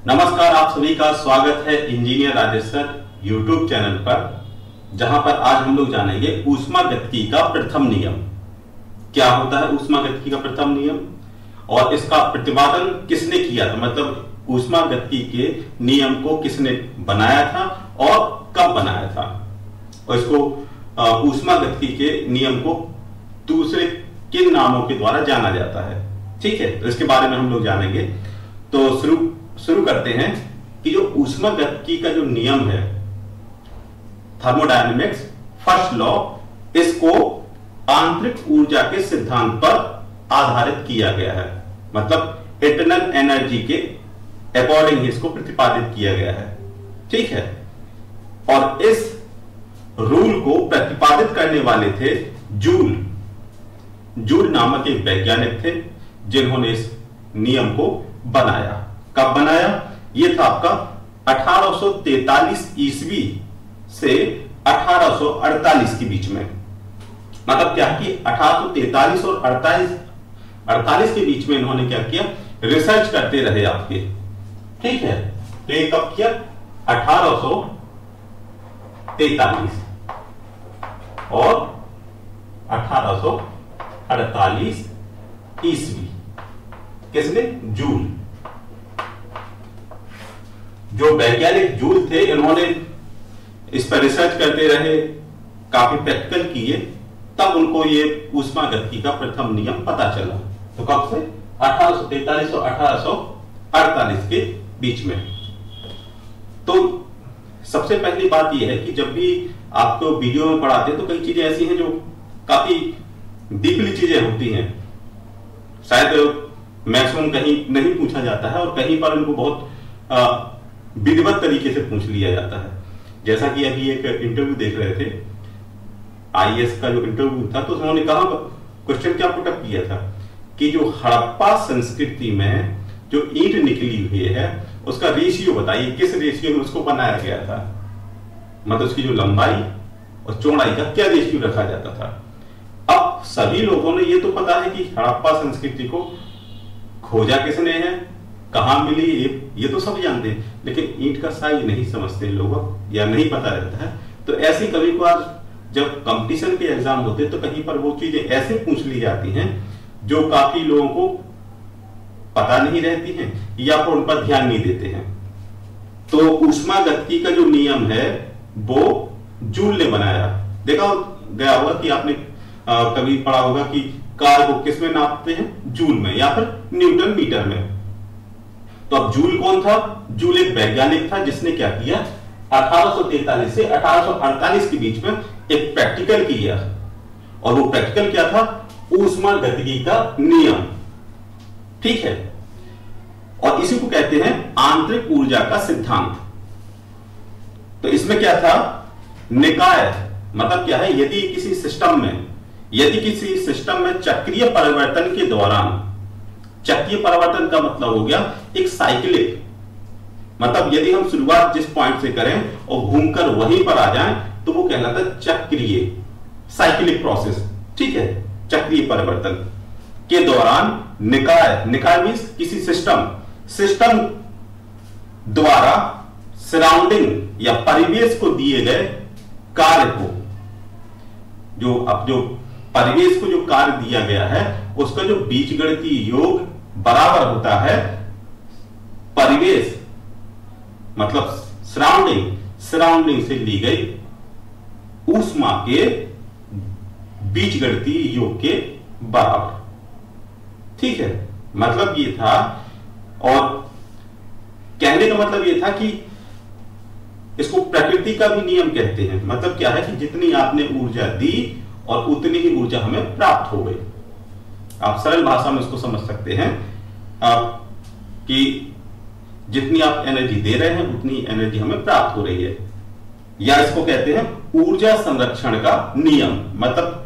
नमस्कार, आप सभी का स्वागत है engineer Rajesh sir YouTube channel पर, जहां पर आज हम लोग जानेंगे ऊष्मागतिकी का प्रथम नियम। क्या होता है ऊष्मागतिकी का प्रथम नियम और इसका प्रतिपादन किसने किया था, मतलब ऊष्मागतिकी के नियम को किसने बनाया था और कब बनाया था, और इसको ऊष्मागतिकी के नियम को दूसरे किन नामों के द्वारा जाना जाता है। ठीक है, तो इसके बारे में हम लोग जानेंगे। तो शुरू करते हैं कि जो ऊष्मागतिकी का जो नियम है, थर्मोडायनेमिक्स फर्स्ट लॉ, इसको आंतरिक ऊर्जा के सिद्धांत पर आधारित किया गया है, मतलब इंटरनल एनर्जी के अकॉर्डिंग ही इसको प्रतिपादित किया गया है। ठीक है, और इस रूल को प्रतिपादित करने वाले थे जूल नामक एक वैज्ञानिक थे, जिन्होंने इस नियम को बनाया। कब बनाया? यह था आपका 1843 ईस्वी से 1848 के बीच में। मतलब क्या है कि 1843 और 48 के बीच में इन्होंने क्या किया, रिसर्च करते रहे आपके। ठीक है, तो ये कब किया? 1843 और 1848 ईस्वी। किसने? जूल। जो वैज्ञानिक जूल थे, इन्होंने इस पर रिसर्च करते रहे, काफी प्रैक्टिकल किए, तब उनको ये ऊष्मागतिकी का प्रथम नियम पता चला। तो कब से? 1843 और 1848 के बीच में। तो सबसे पहली बात यह है कि जब भी आपको वीडियो में पढ़ाते हैं तो कई चीजें ऐसी हैं जो काफी डीपली चीजें होती हैं, शायद मैक्सिमम कहीं नहीं पूछा जाता है और कहीं पर उनको बहुत विधिवत तरीके से पूछ लिया जाता है। जैसा कि अभी एक इंटरव्यू देख रहे थे, आईएएस का जो इंटरव्यू था, तो उन्होंने कहा, क्वेश्चन क्या पुटअप किया था कि जो हड़प्पा संस्कृति में जो ईंट निकली हुई है उसका रेशियो बताइए, किस रेशियो में उसको बनाया गया था, मतलब उसकी जो लंबाई और चौड़ाई का क्या रेशियो रखा जाता था। अब सभी लोगों ने ये तो पता है कि हड़प्पा संस्कृति को खोजा किसने है, कहां मिली, ये तो सब जानते हैं, लेकिन ईंट का साइज नहीं समझते लोग या नहीं पता रहता है। तो ऐसी कभी कभार जब कंपटीशन के एग्जाम होते तो कहीं पर वो चीजें ऐसे पूछ ली जाती हैं जो काफी लोगों को पता नहीं रहती हैं या फिर उन पर ध्यान नहीं देते हैं। तो ऊष्मागतिकी का जो नियम है वो जूल ने बनाया। देखा गया होगा कि आपने कभी पढ़ा होगा कि कार को किस में नापते हैं? जूल में या फिर न्यूटन मीटर में। तो अब जूल कौन था? जूल एक वैज्ञानिक था जिसने क्या किया, 1843 से 1848 के बीच में एक प्रैक्टिकल किया, और वो प्रैक्टिकल क्या था? ऊष्मागतिकी का नियम। ठीक है, और इसी को कहते हैं आंतरिक ऊर्जा का सिद्धांत। तो इसमें क्या था? निकाय, मतलब क्या है, यदि किसी सिस्टम में चक्रीय परिवर्तन के दौरान, चक्रीय परिवर्तन का मतलब हो गया एक साइक्लिक, मतलब यदि हम शुरुआत जिस पॉइंट से करें और घूमकर वहीं पर आ जाएं तो वो कहलाता है चक्रीय, साइक्लिक प्रोसेस। ठीक है, चक्रीय परिवर्तन के दौरान निकाय मींस किसी सिस्टम द्वारा सराउंडिंग या परिवेश को दिए गए कार्य को, जो परिवेश को जो कार्य दिया गया है उसका जो बीजगणितीय योग बराबर होता है परिवेश, मतलब सराउंडिंग से ली गई ऊष्मा के बीजगणितीय योग के बराबर। ठीक है, मतलब ये था, और कहने का मतलब ये था कि इसको प्रकृति का भी नियम कहते हैं। मतलब क्या है कि जितनी आपने ऊर्जा दी और उतनी ही ऊर्जा हमें प्राप्त हो गई। आप सरल भाषा में इसको समझ सकते हैं कि जितनी आप एनर्जी दे रहे हैं उतनी एनर्जी हमें प्राप्त हो रही है, या इसको कहते हैं ऊर्जा संरक्षण का नियम। मतलब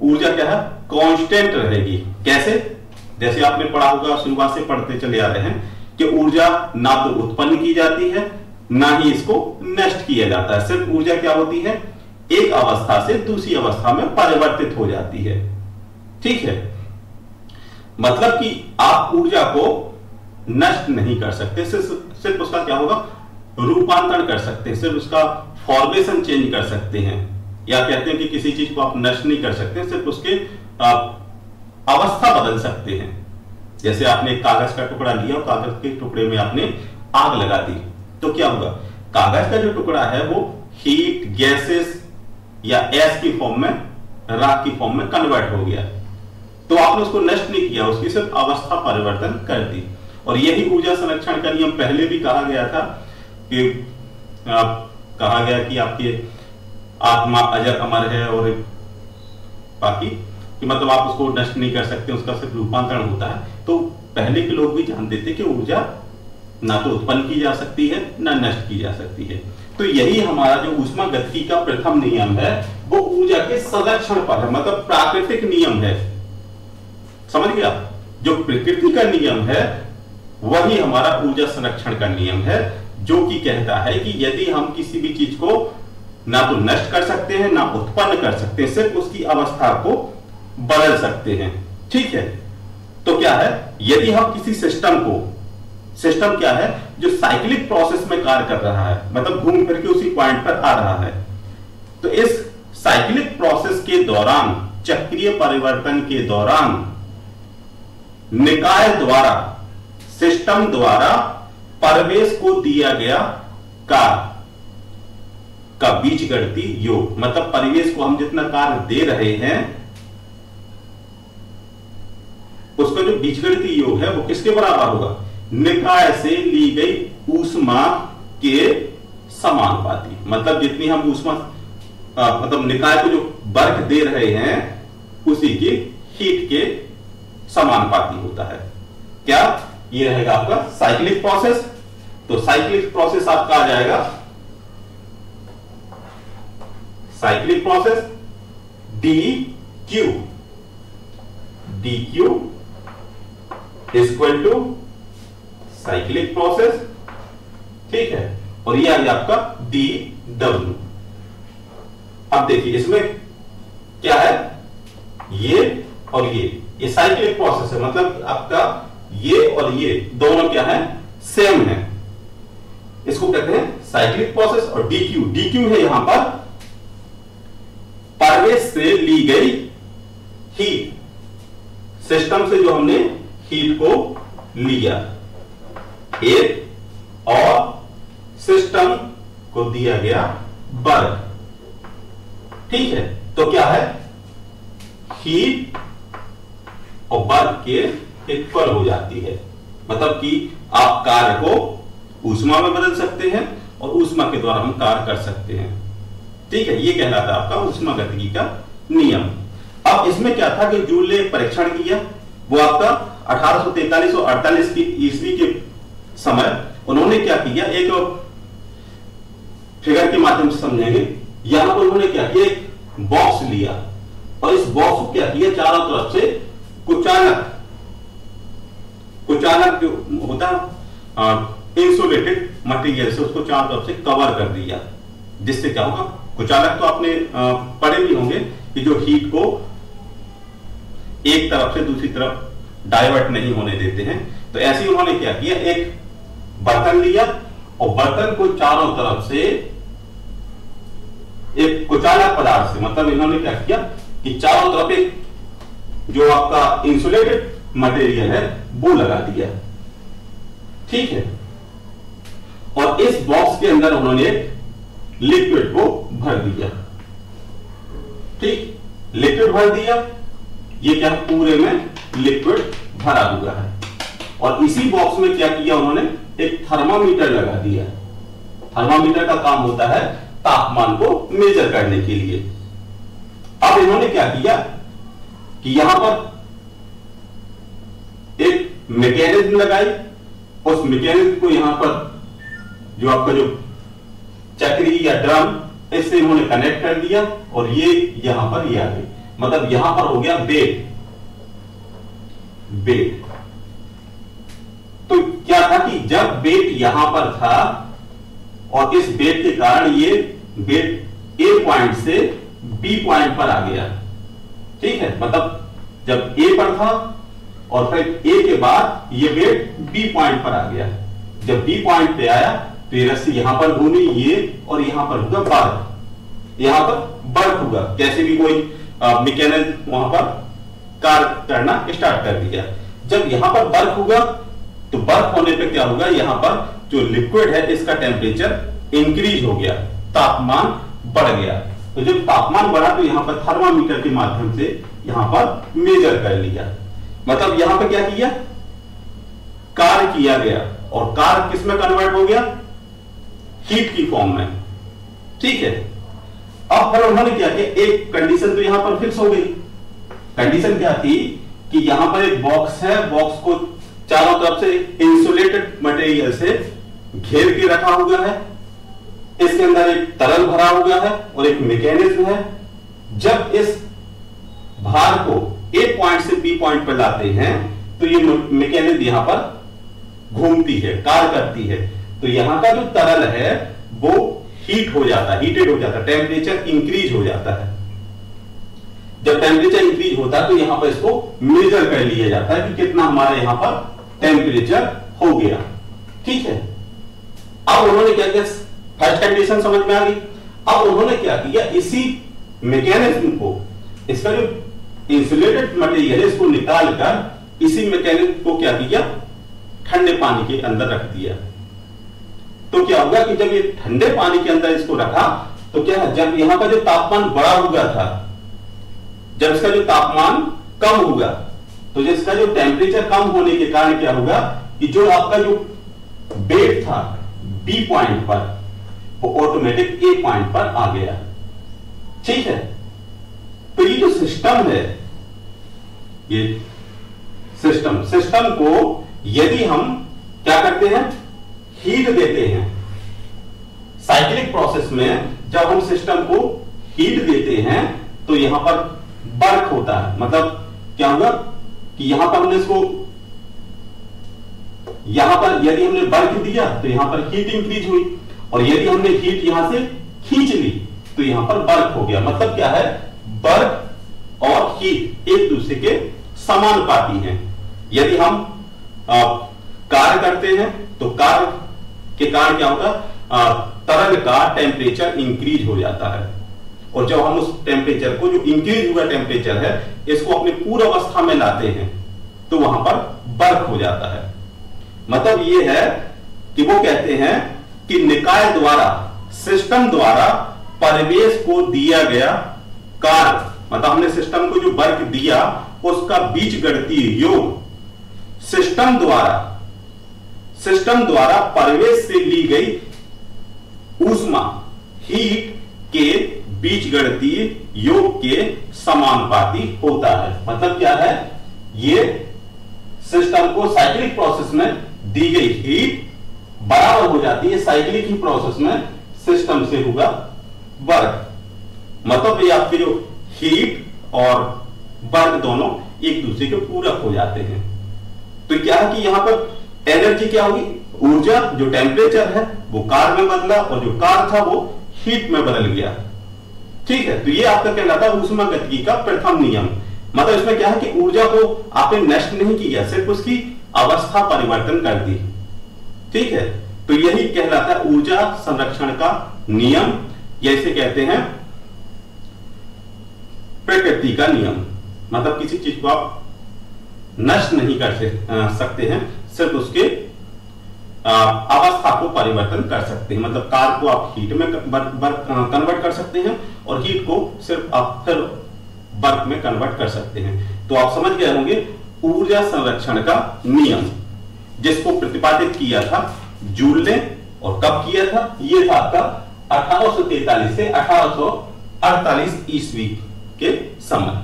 ऊर्जा क्या है? कांस्टेंट रहेगी। कैसे? जैसे आपने पढ़ा होगा, शुरुआत से पढ़ते चले आ रहे हैं कि ऊर्जा ना तो उत्पन्न की जाती है ना ही इसको नष्ट किया जाता है। सिर्फ ऊर्जा क्या होती है? एक अवस्था से दूसरी अवस्था में परिवर्तित हो जाती है। ठीक है, मतलब कि आप ऊर्जा को नष्ट नहीं कर सकते, सिर्फ उसका क्या होगा, रूपांतरण कर सकते हैं, सिर्फ उसका फॉर्मेशन चेंज कर सकते हैं। या कहते हैं कि किसी चीज को आप नष्ट नहीं कर सकते, सिर्फ उसके अवस्था बदल सकते हैं। जैसे आपने एक कागज का टुकड़ा लिया और कागज के टुकड़े में आपने आग लगा दी, तो क्या होगा, कागज का जो टुकड़ा है वो हीट, गैसेस या एस की फॉर्म में, राख की फॉर्म में कन्वर्ट हो गया। तो आपने उसको नष्ट नहीं किया, उसकी सिर्फ अवस्था परिवर्तन कर दी। और यही ऊर्जा संरक्षण का नियम पहले भी कहा गया था कि कहा गया कि आपकी आत्मा अजर अमर है, और बाकी कि मतलब आप उसको नष्ट नहीं कर सकते, उसका सिर्फ रूपांतरण होता है। तो पहले के लोग भी जानते थे कि ऊर्जा ना तो उत्पन्न की जा सकती है ना नष्ट की जा सकती है। तो यही हमारा जो ऊष्मागतिकी का प्रथम नियम है वो ऊर्जा के संरक्षण पर है, मतलब प्राकृतिक नियम है। समझ गया, जो प्रकृति का नियम है वही हमारा ऊर्जा संरक्षण का नियम है, जो कि कहता है कि यदि हम किसी भी चीज को ना तो नष्ट कर सकते हैं ना उत्पन्न कर सकते हैं, सिर्फ उसकी अवस्था को बदल सकते हैं। ठीक है, तो क्या है, यदि हम किसी सिस्टम को, सिस्टम क्या है, जो साइक्लिक प्रोसेस में कार्य कर रहा है, मतलब घूम फिर के उसी पॉइंट पर आ रहा है, तो इस साइक्लिक प्रोसेस के दौरान, चक्रीय परिवर्तन के दौरान निकाय द्वारा, सिस्टम द्वारा परिवेश को दिया गया कार्य का बीजगणितीय योग, मतलब परिवेश को हम जितना कार्य दे रहे हैं उसका जो बीजगणितीय योग है वो किसके बराबर होगा, निकाय से ली गई ऊष्मा के समानुपाती। मतलब जितनी हम ऊष्मा मतलब निकाय को जो वर्क दे रहे हैं उसी की हीट के समानुपाती होता है। क्या ये रहेगा आपका साइक्लिक प्रोसेस। तो साइक्लिक प्रोसेस आपका आ जाएगा, cyclic process dq equal to cyclic process. ठीक है, और ये आ गया आपका dw। अब देखिए इसमें क्या है, ये और ये साइक्लिक प्रोसेस है, मतलब आपका ये और ये दोनों क्या है, सेम है। इसको कहते हैं साइक्लिक प्रोसेस। और dq है यहां पर परिवेश से ली गई हीट, सिस्टम से जो हमने हीट को लिया एक, और सिस्टम को दिया गया वर्क। ठीक है, तो क्या है, हीट और वर्क के इक्वल हो जाती है, मतलब कि आप कार्य को ऊष्मा में बदल सकते हैं और ऊष्मा के द्वारा हम कार्य कर सकते हैं। ठीक है, ये कहलाता है आपका ऊष्मागतिकी का नियम। अब इसमें क्या था कि जूल ने परीक्षण किया, वो आपका 1843 और 48 की ईस्वी के समय उन्होंने क्या किया, एक फिगर के माध्यम से समझेंगे। यहां पर उन्होंने क्या किया, एक बॉक्स लिया और इस बॉक्स को क्या किया, चारों तरफ से कुचालक जो होता है इंसुलेटेड मटेरियल से उसको चारों तरफ से कवर कर दिया। जिससे क्या होगा, कुचालक तो आपने पढ़े भी होंगे कि जो हीट को एक तरफ से दूसरी तरफ डाइवर्ट नहीं होने देते हैं। तो ऐसे ही उन्होंने क्या किया, एक बर्तन लिया और बर्तन को चारों तरफ से एक कुचालक पदार्थ से, मतलब इन्होंने क्या किया कि चारों तरफ एक जो आपका इंसुलेटेड मटेरियल है वो लगा दिया। ठीक है, और इस बॉक्स के अंदर उन्होंने लिक्विड को भर दिया। ठीक, लिक्विड भर दिया, ये क्या पूरे में लिक्विड भरा हुआ है। और इसी बॉक्स में क्या किया उन्होंने, एक थर्मामीटर लगा दिया। थर्मामीटर का काम होता है तापमान को मेजर करने के लिए। अब इन्होंने क्या किया कि यहां पर एक मैकेनिज्म लगाई, उस मैकेनिज्म को यहां पर जो आपका जो चक्री या ड्रम, इससे इन्होंने कनेक्ट कर दिया और ये यहां पर ये आ गई, मतलब यहां पर हो गया बेड। तो क्या था कि जब बेड यहां पर था और इस बेड के कारण ये बेड ए पॉइंट से बी पॉइंट पर आ गया। ठीक है, मतलब जब ए पर था और फिर ए के बाद ये वेट बी पॉइंट पर आ गया। जब बी पॉइंट पे आया तो ये रस्सी यहां पर घूमी ये, और यहां पर होगा बर्क, यहां पर बर्क होगा। कैसे भी कोई मैकेनिज्म वहां पर कार्य करना स्टार्ट कर दिया। जब यहां पर बर्क होगा तो बर्क होने पे क्या होगा, यहां पर जो लिक्विड है इसका टेम्परेचर इंक्रीज हो गया, तापमान बढ़ गया। तो जब तापमान बढ़ा तो यहां पर थर्मामीटर के माध्यम से यहां पर मेजर कर लिया। मतलब यहां पर क्या किया, कार्य किया गया, और कार्य किस में कन्वर्ट हो गया, हीट की फॉर्म में। ठीक है, अब फिर उन्होंने क्या किया, एक कंडीशन तो यहां पर फिक्स हो गई। कंडीशन क्या थी कि यहां पर एक बॉक्स है, बॉक्स को चारों तरफ से इंसुलेटेड मटेरियल से घेर के रखा हुआ है, इसके अंदर एक तरल भरा हुआ है और एक मैकेनिज्म है। जब इस भार को ए पॉइंट से बी पॉइंट पर लाते हैं तो ये मैकेनिज्म यहां पर घूमती है, कार्य करती है। तो यहां का जो तरल है वो हीट हो जाता है, हीटेड हो जाता है, टेम्परेचर इंक्रीज हो जाता है। जब टेम्परेचर इंक्रीज होता है तो यहां पर इसको मेजर कर लिया जाता है कि कितना हमारे यहां पर टेम्परेचर हो गया। ठीक है, अब उन्होंने क्या किया, फर्स्ट कंडीशन समझ में आ गई। अब उन्होंने क्या किया, इसी मैकेनिज्म को, इसका जो इंसुलेटेड मटेरियल है इसको निकाल कर इसी मैकेनिज्म को क्या किया, ठंडे पानी के अंदर रख दिया। तो क्या होगा कि जब ये ठंडे पानी के अंदर इसको रखा तो क्या है, जब यहां का जो तापमान बढ़ा हुआ था, जब इसका जो तापमान कम हुआ तो जिसका जो टेम्परेचर कम होने के कारण क्या होगा कि जो आपका जो बेड था बी पॉइंट पर वो ऑटोमेटिक ए पॉइंट पर आ गया। ठीक है, तो ये जो सिस्टम है, ये सिस्टम को यदि हम क्या करते हैं, हीट देते हैं, साइक्लिक प्रोसेस में जब हम सिस्टम को हीट देते हैं तो यहां पर बर्क होता है। मतलब क्या होगा कि यहां पर हमने इसको, यहां पर यदि हमने बर्क दिया तो यहां पर हीट इंक्रीज हुई, और यदि हमने हीट यहां से खींच ली तो यहां पर बर्क हो गया। मतलब क्या है, बर्क और हीट एक दूसरे के समानुपाती हैं। यदि हम कार्य करते हैं तो कार्य के कारण क्या होगा, तरल का टेम्परेचर इंक्रीज हो जाता है, और जब हम उस टेम्परेचर को, जो इंक्रीज हुआ टेम्परेचर है, इसको अपने पूर्व अवस्था में लाते हैं तो वहां पर बर्क हो जाता है। मतलब यह है कि वो कहते हैं कि निकाय द्वारा, सिस्टम द्वारा परिवेश को दिया गया कार्य, मतलब हमने सिस्टम को जो वर्क दिया उसका बीजगणितीय योग सिस्टम द्वारा परिवेश से ली गई ऊष्मा, हीट के बीजगणितीय योग के समानुपाती होता है। मतलब क्या है, ये सिस्टम को साइक्लिक प्रोसेस में दी गई हीट बराबर हो जाती है साइक्लिक ही प्रोसेस में सिस्टम से हुआ वर्क। मतलब ये आपके जो हीट और वर्क दोनों एक दूसरे के पूरक हो जाते हैं। तो क्या है कि यहां पर एनर्जी क्या होगी, ऊर्जा, जो टेम्परेचर है वो कार्य में बदला और जो कार्य था वो हीट में बदल गया। ठीक है, तो ये आपका कहलाता है ऊष्मागतिकी का प्रथम नियम। मतलब इसमें क्या है कि ऊर्जा को आपने नष्ट नहीं किया, सिर्फ उसकी अवस्था परिवर्तन कर दी। ठीक है, तो यही कहलाता है ऊर्जा संरक्षण का नियम, या इसे कहते हैं प्रकृति का नियम। मतलब किसी चीज को आप नष्ट नहीं कर सकते हैं, सिर्फ उसके अवस्था को परिवर्तन कर सकते हैं। मतलब कार्य को आप हीट में कन्वर्ट कर सकते हैं और हीट को सिर्फ आप फिर वर्क में कन्वर्ट कर सकते हैं। तो आप समझ गए होंगे ऊर्जा संरक्षण का नियम, जिसको प्रतिपादित किया था जूल ने, और कब किया था, ये था आपका 1843 से 1848 ईस्वी के समय।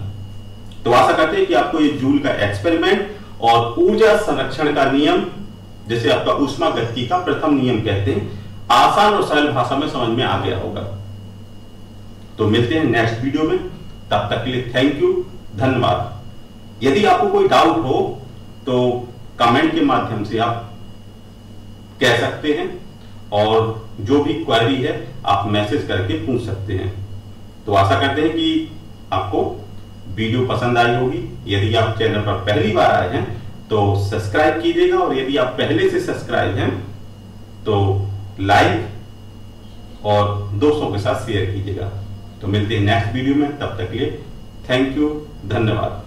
तो आशा करते हैं कि आपको ये जूल का एक्सपेरिमेंट और ऊर्जा संरक्षण का नियम, जिसे आपका ऊष्मागतिकी का प्रथम नियम कहते हैं, आसान और सरल भाषा में समझ में आ गया होगा। तो मिलते हैं नेक्स्ट वीडियो में, तब तक के लिए थैंक यू, धन्यवाद। यदि आपको कोई डाउट हो तो कमेंट के माध्यम से आप कह सकते हैं, और जो भी क्वेरी है आप मैसेज करके पूछ सकते हैं। तो आशा करते हैं कि आपको वीडियो पसंद आई होगी। यदि आप चैनल पर पहली बार आए हैं तो सब्सक्राइब कीजिएगा, और यदि आप पहले से सब्सक्राइब हैं तो लाइक और दोस्तों के साथ शेयर कीजिएगा। तो मिलते हैं नेक्स्ट वीडियो में, तब तक के लिए थैंक यू, धन्यवाद।